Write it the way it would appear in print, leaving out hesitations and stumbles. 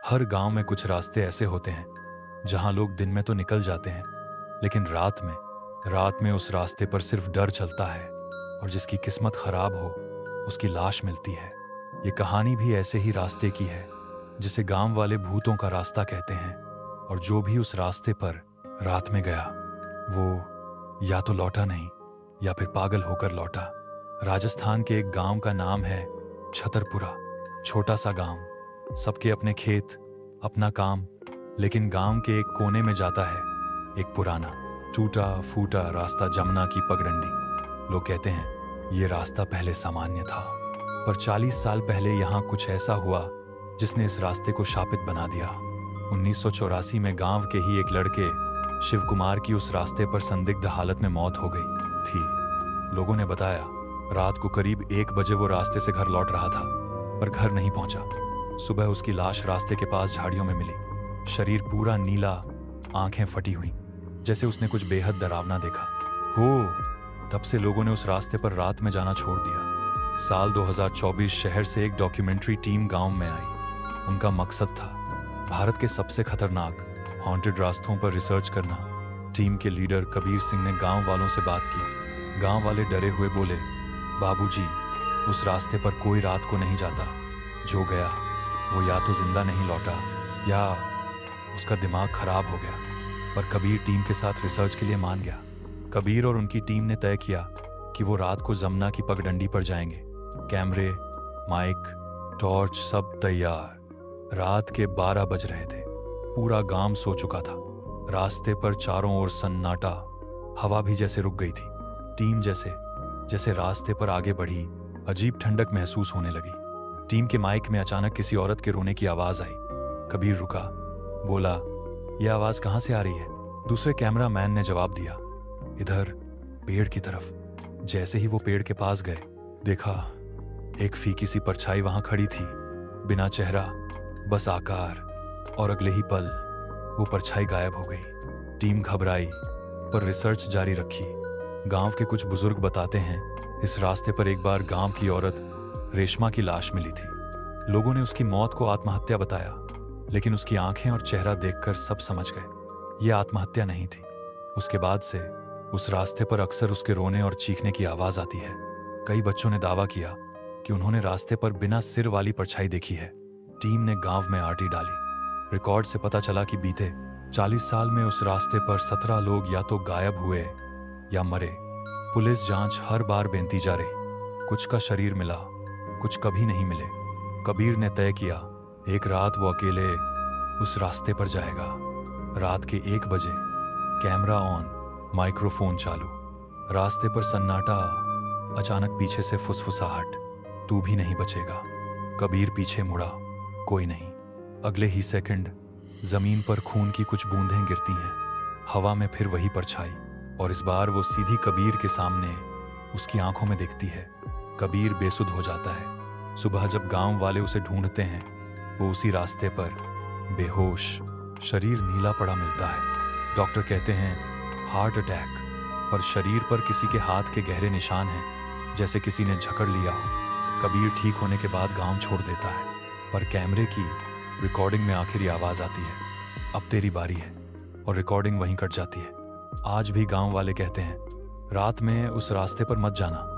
हर गांव में कुछ रास्ते ऐसे होते हैं जहां लोग दिन में तो निकल जाते हैं, लेकिन रात में उस रास्ते पर सिर्फ डर चलता है और जिसकी किस्मत खराब हो उसकी लाश मिलती है। ये कहानी भी ऐसे ही रास्ते की है जिसे गांव वाले भूतों का रास्ता कहते हैं। और जो भी उस रास्ते पर रात में गया वो या तो लौटा नहीं या फिर पागल होकर लौटा। राजस्थान के एक गांव का नाम है छतरपुरा। छोटा सा गांव, सबके अपने खेत, अपना काम, लेकिन गांव के एक कोने में जाता है एक पुराना टूटा फूटा रास्ता जमुना की पगडंडी। लोग कहते हैं ये रास्ता पहले सामान्य था, पर 40 साल पहले यहाँ कुछ ऐसा हुआ जिसने इस रास्ते को शापित बना दिया। 1984 में गांव के ही एक लड़के शिव कुमार की उस रास्ते पर संदिग्ध हालत में मौत हो गई थी। लोगों ने बताया रात को करीब 1 बजे वो रास्ते से घर लौट रहा था, पर घर नहीं पहुंचा। सुबह उसकी लाश रास्ते के पास झाड़ियों में मिली, शरीर पूरा नीला, आंखें फटी हुई, जैसे उसने कुछ बेहद डरावना देखा हो। तब से लोगों ने उस रास्ते पर रात में जाना छोड़ दिया। साल 2024 शहर से एक डॉक्यूमेंट्री टीम गांव में आई। उनका मकसद था भारत के सबसे खतरनाक हॉन्टेड रास्तों पर रिसर्च करना। टीम के लीडर कबीर सिंह ने गांव वालों से बात की। गांव वाले डरे हुए बोले, बाबूजी, उस रास्ते पर कोई रात को नहीं जाता। जो गया वो या तो जिंदा नहीं लौटा या उसका दिमाग खराब हो गया। पर कबीर टीम के साथ रिसर्च के लिए मान गया। कबीर और उनकी टीम ने तय किया कि वो रात को जमुना की पगडंडी पर जाएंगे। कैमरे, माइक, टॉर्च सब तैयार। रात के 12 बज रहे थे। पूरा गांव सो चुका था। रास्ते पर चारों ओर सन्नाटा, हवा भी जैसे रुक गई थी। टीम जैसे रास्ते पर आगे बढ़ी, अजीब ठंडक महसूस होने लगी। टीम के माइक में अचानक किसी औरत के रोने की आवाज आई। कबीर रुका, बोला, यह आवाज कहां से आ रही है? दूसरे कैमरामैन ने जवाब दिया, इधर, पेड़ की तरफ। जैसे ही वो पेड़ के पास गए, देखा एक फीकी सी परछाई वहां खड़ी थी, बिना चेहरा, बस आकार। और अगले ही पल वो परछाई गायब हो गई। टीम घबराई, पर रिसर्च जारी रखी। गांव के कुछ बुजुर्ग बताते हैं इस रास्ते पर एक बार गांव की औरत रेशमा की लाश मिली थी। लोगों ने उसकी मौत को आत्महत्या बताया, लेकिन उसकी आंखें और चेहरा देखकर सब समझ गए ये आत्महत्या नहीं थी। उसके बाद से उस रास्ते पर अक्सर उसके रोने और चीखने की आवाज आती है। कई बच्चों ने दावा किया कि उन्होंने रास्ते पर बिना सिर वाली परछाई देखी है। टीम ने गांव में आरटी डाली। रिकॉर्ड से पता चला कि बीते 40 साल में उस रास्ते पर 17 लोग या तो गायब हुए या मरे। पुलिस जांच हर बार बेनती जा रही। कुछ का शरीर मिला, कुछ कभी नहीं मिले। कबीर ने तय किया एक रात वो अकेले उस रास्ते पर जाएगा। रात के 1 बजे, कैमरा ऑन, माइक्रोफोन चालू। रास्ते पर सन्नाटा। अचानक पीछे से फुसफुसाहट, तू भी नहीं बचेगा। कबीर पीछे मुड़ा, कोई नहीं। अगले ही सेकंड जमीन पर खून की कुछ बूंदें गिरती हैं। हवा में फिर वही परछाई, और इस बार वो सीधी कबीर के सामने उसकी आंखों में दिखती है। कबीर बेसुध हो जाता है। सुबह जब गांव वाले उसे ढूंढते हैं, वो उसी रास्ते पर बेहोश, शरीर नीला पड़ा मिलता है। डॉक्टर कहते हैं हार्ट अटैक, पर शरीर पर किसी के हाथ के गहरे निशान हैं, जैसे किसी ने जकड़ लिया हो। कबीर ठीक होने के बाद गांव छोड़ देता है, पर कैमरे की रिकॉर्डिंग में आखिरी आवाज आती है, अब तेरी बारी है, और रिकॉर्डिंग वहीं कट जाती है। आज भी गांव वाले कहते हैं रात में उस रास्ते पर मत जाना।